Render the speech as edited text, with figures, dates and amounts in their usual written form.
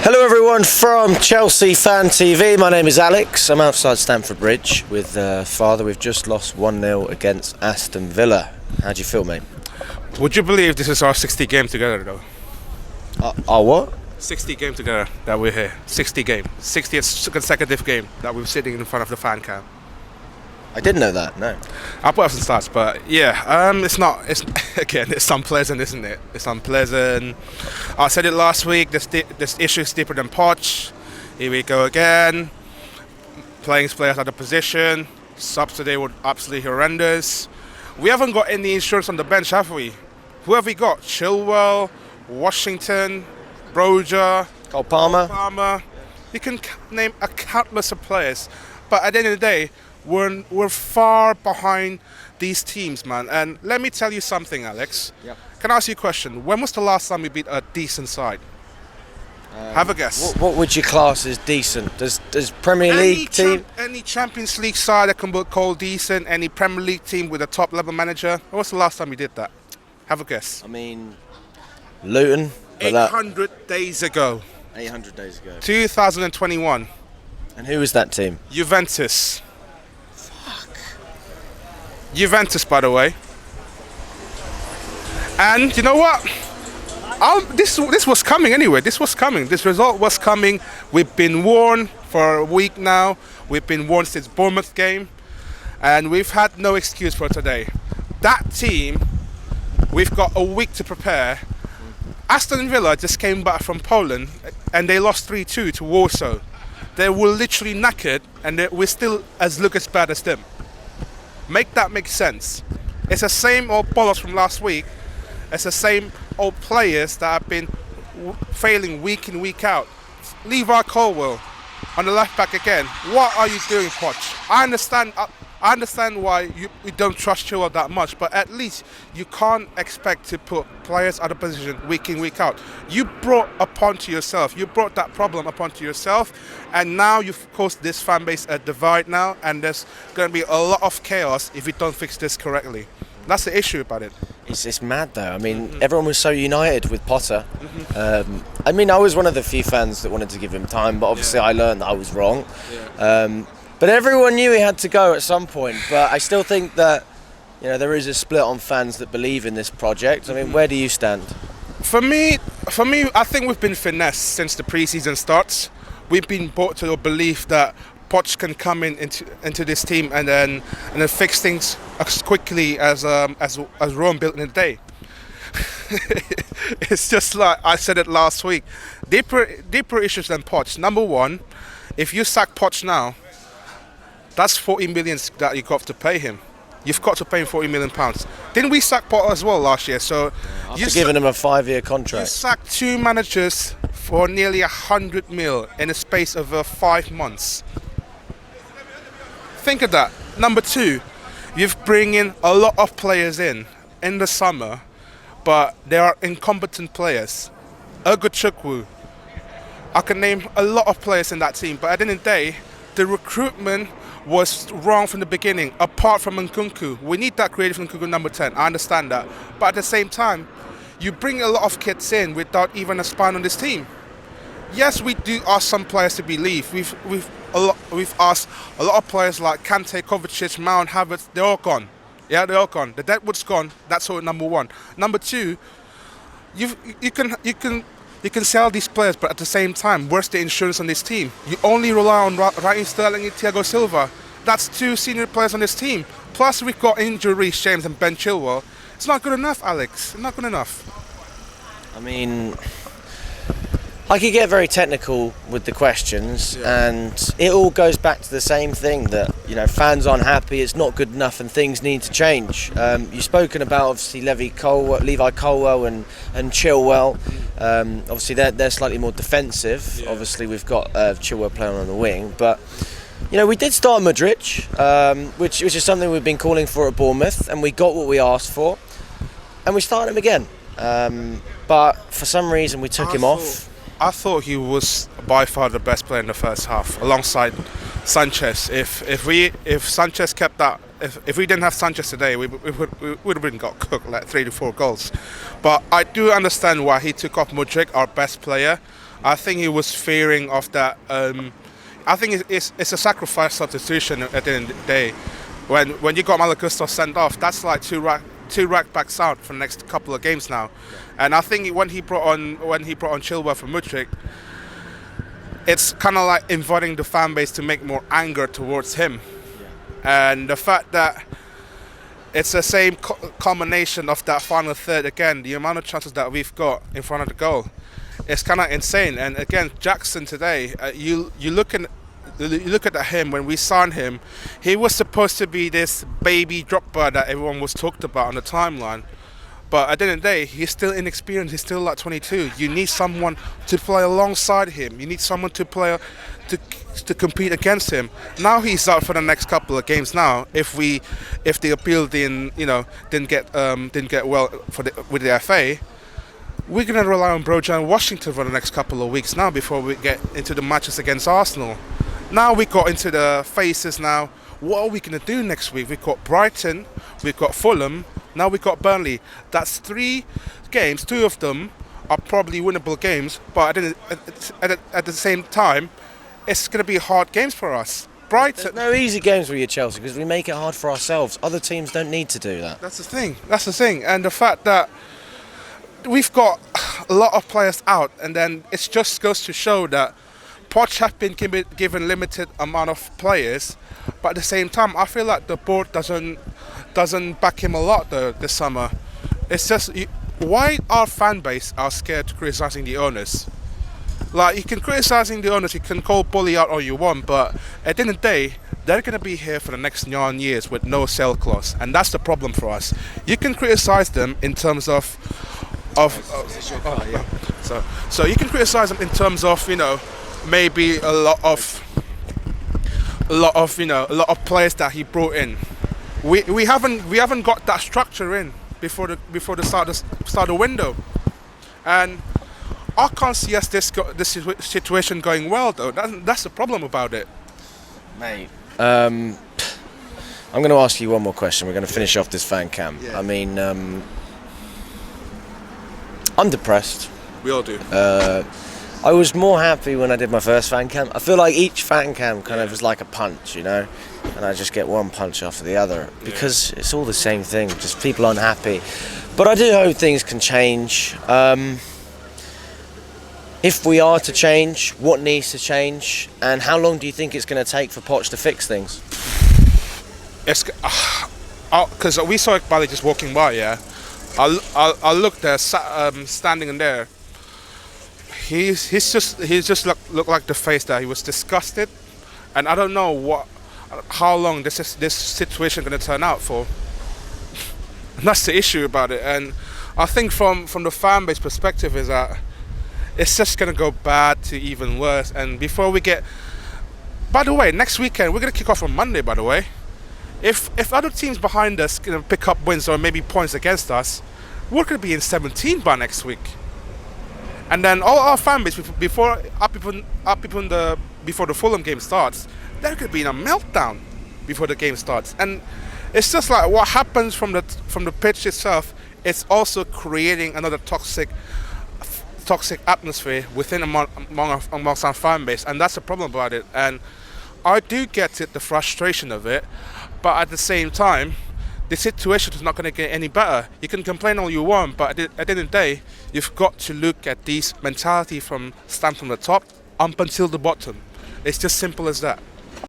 Hello everyone from Chelsea Fan TV. My name is Alex. I'm outside Stamford Bridge with Fathur. We've just lost 1-0 against Aston Villa. How do you feel, mate? Would you believe this is our 60th game together, though? Our what? 60 game together that we're here. 60th consecutive game that we're sitting in front of the fan cam. I didn't know that, no. I'll put up some stats, but yeah, it's unpleasant, isn't it? It's unpleasant. I said it last week, this issue is deeper than Poch. Here we go again. Playing players out of position. Subs today were absolutely horrendous. We haven't got any insurance on the bench, have we? Who have we got? Chilwell, Washington, Broja, Cole Palmer. You can name a countless of players, but at the end of the day, we're far behind these teams, man. And let me tell you something, Alex. Yep. Can I ask you a question? When was the last time we beat a decent side? Have a guess. What would you class as decent? Does Premier League team? Any Champions League side that can be called decent, any Premier League team with a top level manager? When was the last time we did that? Have a guess. I mean, Luton. 800 days ago. 800 days ago. 2021. And who was that team? Juventus. Juventus, by the way. And you know what? This was coming anyway. This was coming. This result was coming. We've been warned for a week now. We've been warned since Bournemouth game. And we've had no excuse for today. That team, we've got a week to prepare. Aston Villa just came back from Poland and they lost 3-2 to Warsaw. They were literally knackered and we're still as bad as them. Make that make sense. It's the same old bollocks from last week. It's the same old players that have been failing week in, week out. Levi Colwill on the left back again. What are you doing, Poch? I understand why you don't trust Chilwell that much, but at least you can't expect to put players out of position week in, week out. You brought that problem upon yourself, and now you've caused this fan base a divide now, and there's going to be a lot of chaos if you don't fix this correctly. That's the issue about it. It's mad though. I mean, everyone was so united with Potter. I mean, I was one of the few fans that wanted to give him time, but obviously I learned that I was wrong. But everyone knew he had to go at some point. But I still think that, you know, there is a split on fans that believe in this project. I mean, where do you stand? For me, I think we've been finessed since the pre-season starts. We've been brought to a belief that Poch can come into this team and then fix things as quickly as Rome built in a day. It's just like I said it last week. Deeper issues than Poch. Number one, if you sack Poch now, that's 40 million that you've got to pay him. You've got to pay him 40 million pounds. Didn't we sack Potter as well last year? So after giving him a 5-year contract. You sacked two managers for nearly 100 mil in a space of 5 months. Think of that. Number two, you've bring in a lot of players in the summer, but they are incompetent players. Chukwu. I can name a lot of players in that team, but at the end of the day, the recruitment was wrong from the beginning, apart from Nkunku. We need that creative Nkunku number 10, I understand that. But at the same time, you bring a lot of kids in without even a spine on this team. Yes, we do ask some players to believe. We've asked a lot of players like Kante, Kovacic, Mount, Havertz, they're all gone. Yeah, they're all gone. The Deadwood's gone, that's all number one. Number two, you can sell these players, but at the same time, where's the insurance on this team? You only rely on Raheem Sterling and Thiago Silva. That's two senior players on this team. Plus, we've got injuries, James and Ben Chilwell. It's not good enough, Alex. It's not good enough. I mean, I could get very technical with the questions, and it all goes back to the same thing that, you know, fans aren't happy, it's not good enough, and things need to change. You've spoken about obviously Levi Colwill and Chilwell. Obviously they're slightly more defensive. Obviously we've got Chilwell playing on the wing, but you know, we did start Modric, which is something we've been calling for at Bournemouth, and we got what we asked for, and we started him again. But for some reason we took him off. I thought he was by far the best player in the first half, alongside Sanchez. If Sanchez kept that, if we didn't have Sanchez today, we would have been got cooked like 3 to 4 goals. But I do understand why he took off Modric, our best player. I think he was fearing of that. I think it's a sacrifice substitution at the end of the day. When you got Malagusto sent off, that's like two right backs out for the next couple of games now. And I think when he brought on Chilwell from Mudryk, it's kind of like inviting the fan base to make more anger towards him. And the fact that it's the same combination of that final third again, the amount of chances that we've got in front of the goal, it's kind of insane. And again, Jackson today, you look at him when we signed him, he was supposed to be this baby dropper that everyone was talked about on the timeline. But at the end of the day, he's still inexperienced. He's still like 22. You need someone to play alongside him. You need someone to play to compete against him. Now he's out for the next couple of games. Now, if the appeal didn't get well with the FA, we're gonna rely on Broja and Washington for the next couple of weeks now before we get into the matches against Arsenal. Now we got into the phases now. What are we gonna do next week? We've got Brighton, we've got Fulham, now we've got Burnley. That's 3 games. 2 of them are probably winnable games, but at the same time, it's gonna be hard games for us. Brighton. There's no easy games for you, Chelsea, because we make it hard for ourselves. Other teams don't need to do that. That's the thing. And the fact that we've got a lot of players out, and then it just goes to show that Poch have been given limited amount of players, but at the same time, I feel like the board doesn't back him a lot this summer. It's just why our fan base are scared to criticising the owners. Like, you can criticising the owners, you can call bully out all you want, but at the end of the day, they're going to be here for the next 9 years with no sell clause, and that's the problem for us. You can criticise them in terms of so you can criticise them in terms of, you know, maybe a lot of players that he brought in. We haven't got that structure in before the start of the window, and I can't see us this situation going well though. That's the problem about it, mate. I'm going to ask you one more question. We're going to finish off this fan cam. Yeah. I mean, I'm depressed. We all do. I was more happy when I did my first fan cam. I feel like each fan cam kind of was like a punch, you know, and I just get one punch after the other because it's all the same thing, just people unhappy. But I do hope things can change. If we are to change, what needs to change, and how long do you think it's going to take for Poch to fix things? It's because we saw Iqbal just walking by. Yeah, I looked there, standing in there. He's just looked like the face that he was disgusted, and I don't know how long this situation going to turn out for. And that's the issue about it. And I think from the fan base perspective is that it's just going to go bad to even worse. And before we get, by the way, next weekend we're going to kick off on Monday. By the way, if other teams behind us going to pick up wins or maybe points against us, we're going to be in 17 by next week. And then all our fan base before the Fulham game starts, they're going to be in a meltdown before the game starts. And it's just like what happens from the pitch itself. It's also creating another toxic atmosphere within amongst our fan base, and that's the problem about it. And I do get it, the frustration of it, but at the same time, the situation is not going to get any better. You can complain all you want, but at the end of the day, you've got to look at this mentality from the top up until the bottom. It's just simple as that.